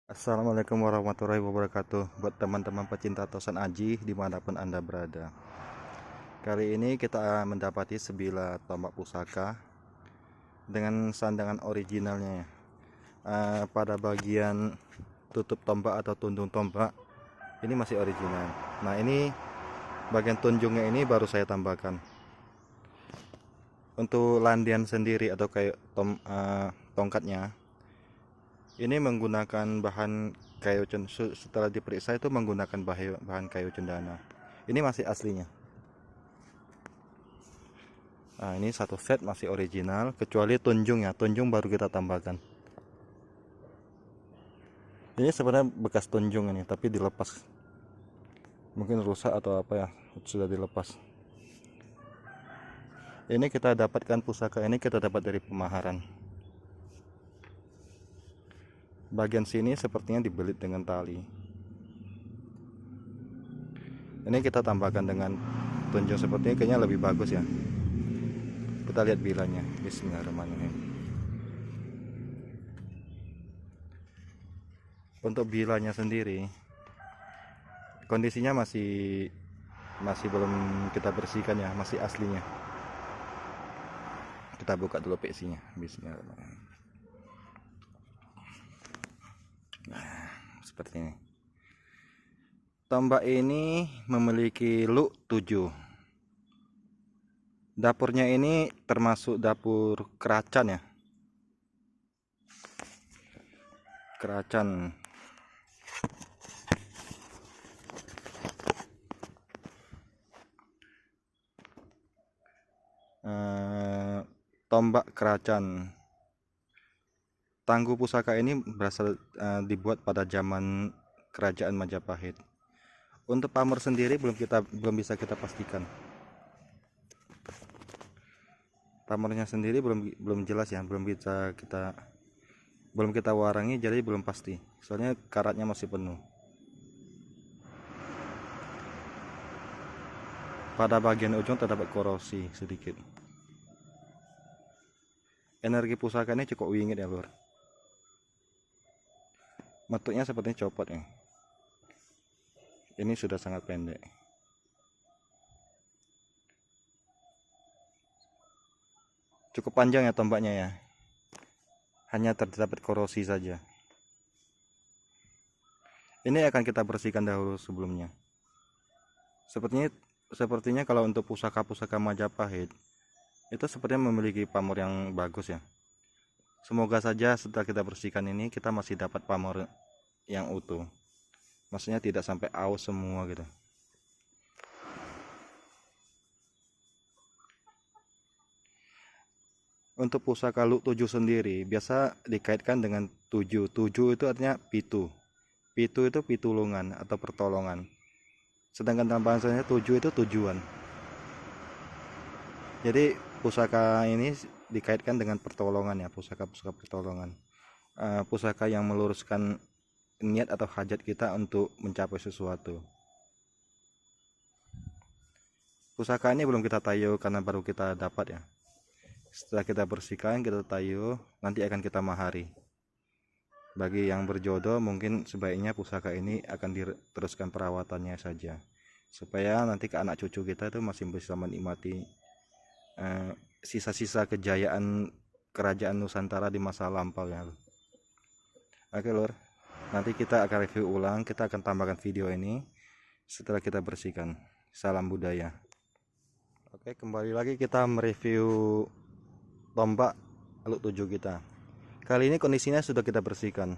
Assalamualaikum warahmatullahi wabarakatuh. Buat teman-teman pecinta tosan aji dimanapun Anda berada, kali ini kita mendapati sebilah tombak pusaka dengan sandangan originalnya ya. Pada bagian tutup tombak atau tundung tombak ini masih original. Nah, ini bagian tunjungnya ini baru saya tambahkan. Untuk landian sendiri atau kayak tongkatnya ini menggunakan bahan kayu cendana. Setelah diperiksa itu menggunakan bahan kayu cendana. Ini masih aslinya. Nah, ini satu set masih original, kecuali tunjung ya. Tunjung baru kita tambahkan. Ini sebenarnya bekas tunjung ini, tapi dilepas. Mungkin rusak atau apa ya, sudah dilepas. Ini kita dapatkan pusaka ini kita dapat dari pemaharan. Bagian sini sepertinya dibelit dengan tali. Ini kita tambahkan dengan tunjung sepertinya, kayaknya lebih bagus ya. Kita lihat bilanya. Bismillahirrahmanirrahim. Untuk bilanya sendiri kondisinya masih belum kita bersihkan ya, masih aslinya. Kita buka dulu PC-nya. Bismillahirrahmanirrahim. Nah, seperti ini. Tombak ini memiliki look 7. Dapurnya ini termasuk dapur keracan ya. Keracan. Tombak keracan. Tangguh pusaka ini berasal dibuat pada zaman kerajaan Majapahit. Untuk pamor sendiri belum bisa kita pastikan. Pamornya sendiri belum jelas ya, belum kita warangi, jadi belum pasti. Soalnya karatnya masih penuh. Pada bagian ujung terdapat korosi sedikit. Energi pusaka ini cukup wingit ya, Lur. Bentuknya sepertinya copot ya. Ini sudah sangat pendek. Cukup panjang ya tombaknya ya. Hanya terdapat korosi saja. Ini akan kita bersihkan dahulu sebelumnya. Sepertinya kalau untuk pusaka-pusaka Majapahit itu sepertinya memiliki pamor yang bagus ya. Semoga saja setelah kita bersihkan ini kita masih dapat pamor yang utuh. Maksudnya tidak sampai aus semua gitu. Untuk pusaka Luk 7 sendiri biasa dikaitkan dengan 7. 7 itu artinya pitu. Pitu itu pitulungan atau pertolongan. Sedangkan dalam bahasanya 7 itu tujuan. Jadi pusaka ini dikaitkan dengan pertolongan ya, pusaka-pusaka pertolongan. Pusaka yang meluruskan niat atau hajat kita untuk mencapai sesuatu. Pusaka ini belum kita tayu karena baru kita dapat ya. Setelah kita bersihkan, kita tayu, nanti akan kita mahari. Bagi yang berjodoh mungkin sebaiknya pusaka ini akan diteruskan perawatannya saja, supaya nanti ke anak cucu kita itu masih bisa menikmati sisa-sisa kejayaan kerajaan Nusantara di masa lampau ya. Oke Lur, nanti kita akan review ulang, kita akan tambahkan video ini setelah kita bersihkan. Salam budaya. Oke, kembali lagi kita mereview tombak Luk 7 kita. Kali ini kondisinya sudah kita bersihkan.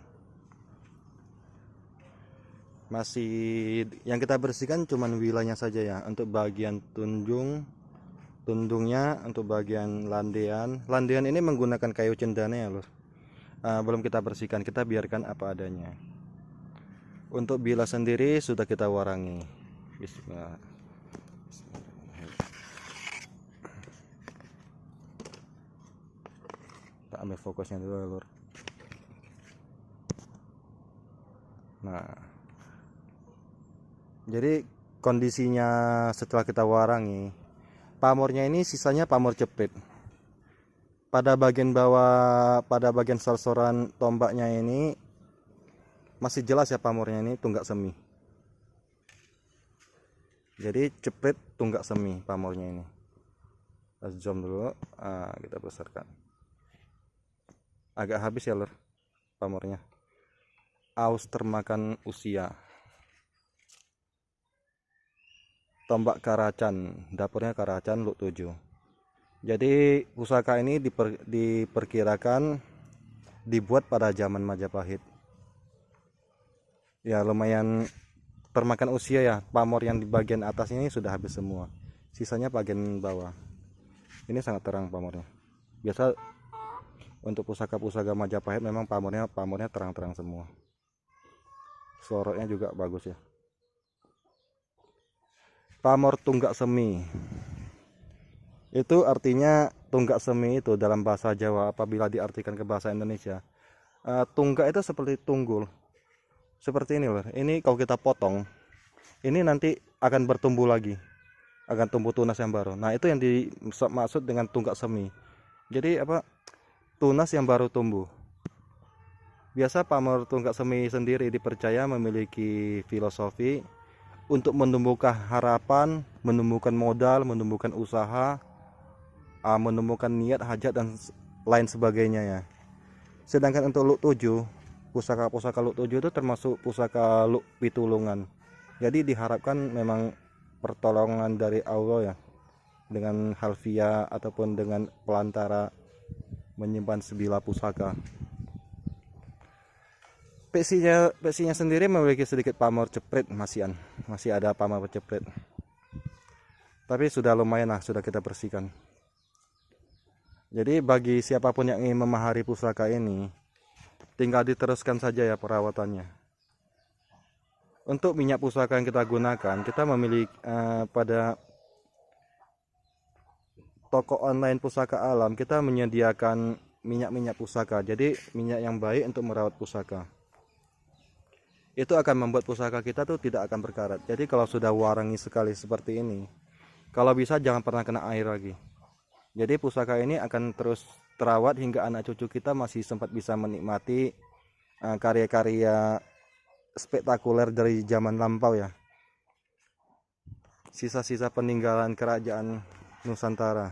Masih yang kita bersihkan cuman wilanya saja ya. Untuk bagian tundungnya, untuk bagian landian ini menggunakan kayu cendana ya, Lur. Belum kita bersihkan, kita biarkan apa adanya. Untuk bilah sendiri sudah kita warangi. Bismillah. Kita ambil fokusnya dulu, Lur. Nah, jadi kondisinya setelah kita warangi, pamornya ini sisanya pamor jepit. Pada bagian bawah, pada bagian sor-soran tombaknya ini masih jelas ya pamornya, ini tunggak semi. Jadi ceprit tunggak semi pamornya ini. Kita zoom dulu, kita besarkan. Agak habis ya lur pamornya. Aus termakan usia. Tombak Karacan, dapurnya Karacan Luk 7. Jadi pusaka ini diperkirakan dibuat pada zaman Majapahit. Ya lumayan termakan usia ya, pamor yang di bagian atas ini sudah habis semua. Sisanya bagian bawah. Ini sangat terang pamornya. Biasa untuk pusaka-pusaka Majapahit memang pamornya terang-terang semua. Sorotnya juga bagus ya. Pamor tunggak semi. Itu artinya tunggak semi itu dalam bahasa Jawa apabila diartikan ke bahasa Indonesia. Tunggak itu seperti tunggul. Seperti ini loh. Ini kalau kita potong, ini nanti akan bertumbuh lagi. Akan tumbuh tunas yang baru. Nah, itu yang dimaksud dengan tunggak semi. Jadi apa? Tunas yang baru tumbuh. Biasa pamor tunggak semi sendiri dipercaya memiliki filosofi untuk menumbuhkan harapan, menumbuhkan modal, menumbuhkan usaha, menumbuhkan niat, hajat dan lain sebagainya ya. Sedangkan untuk Luk 7, pusaka-pusaka Luk 7 itu termasuk pusaka Luk Pitulungan. Jadi diharapkan memang pertolongan dari Allah ya, dengan halfiah ataupun dengan pelantara menyimpan sebilah pusaka. Peksinya sendiri memiliki sedikit pamor ceprit, masih ada pamor ceprit. Tapi sudah lumayan lah, sudah kita bersihkan. Jadi bagi siapapun yang ingin memahari pusaka ini, tinggal diteruskan saja ya perawatannya. Untuk minyak pusaka yang kita gunakan, kita memiliki pada toko online pusaka alam, kita menyediakan minyak pusaka. Jadi minyak yang baik untuk merawat pusaka. Itu akan membuat pusaka kita tuh tidak akan berkarat. Jadi kalau sudah warangi sekali seperti ini, kalau bisa jangan pernah kena air lagi. Jadi pusaka ini akan terus terawat hingga anak cucu kita masih sempat bisa menikmati karya-karya spektakuler dari zaman lampau ya. Sisa-sisa peninggalan kerajaan Nusantara,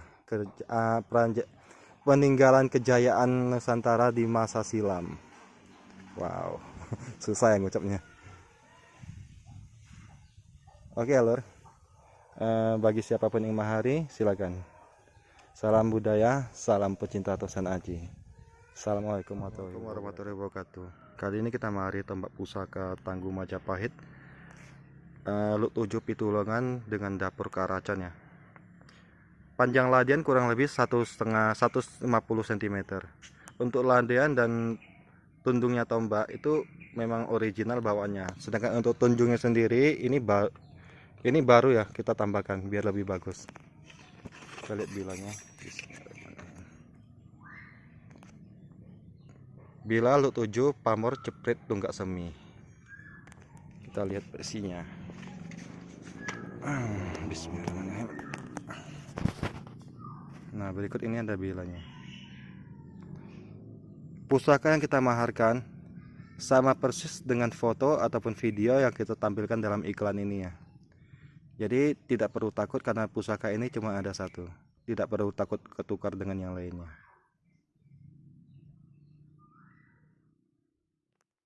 peninggalan kejayaan Nusantara di masa silam. Wow, susah ya ngucapnya. Oke lur, bagi siapapun yang mahari silakan. Salam budaya, salam pecinta Tosan Aji. Assalamualaikum warahmatullahi wabarakatuh. Kali ini kita mahari tombak pusaka Tangguh Majapahit Luk 7 Pitulungan dengan dapur Karacan ya. Panjang ladian kurang lebih 150 cm. Untuk ladian dan tundungnya tombak itu memang original bawaannya. Sedangkan untuk tunjungnya sendiri ini baru ya, kita tambahkan biar lebih bagus. Kita lihat bilangnya. Bila Luk 7 pamor ceprit tunggak semi. Kita lihat versinya. Bismillahirrahmanirrahim. Nah, berikut ini ada bilanya. Pusaka yang kita maharkan sama persis dengan foto ataupun video yang kita tampilkan dalam iklan ini ya. Jadi tidak perlu takut karena pusaka ini cuma ada satu. Tidak perlu takut ketukar dengan yang lainnya.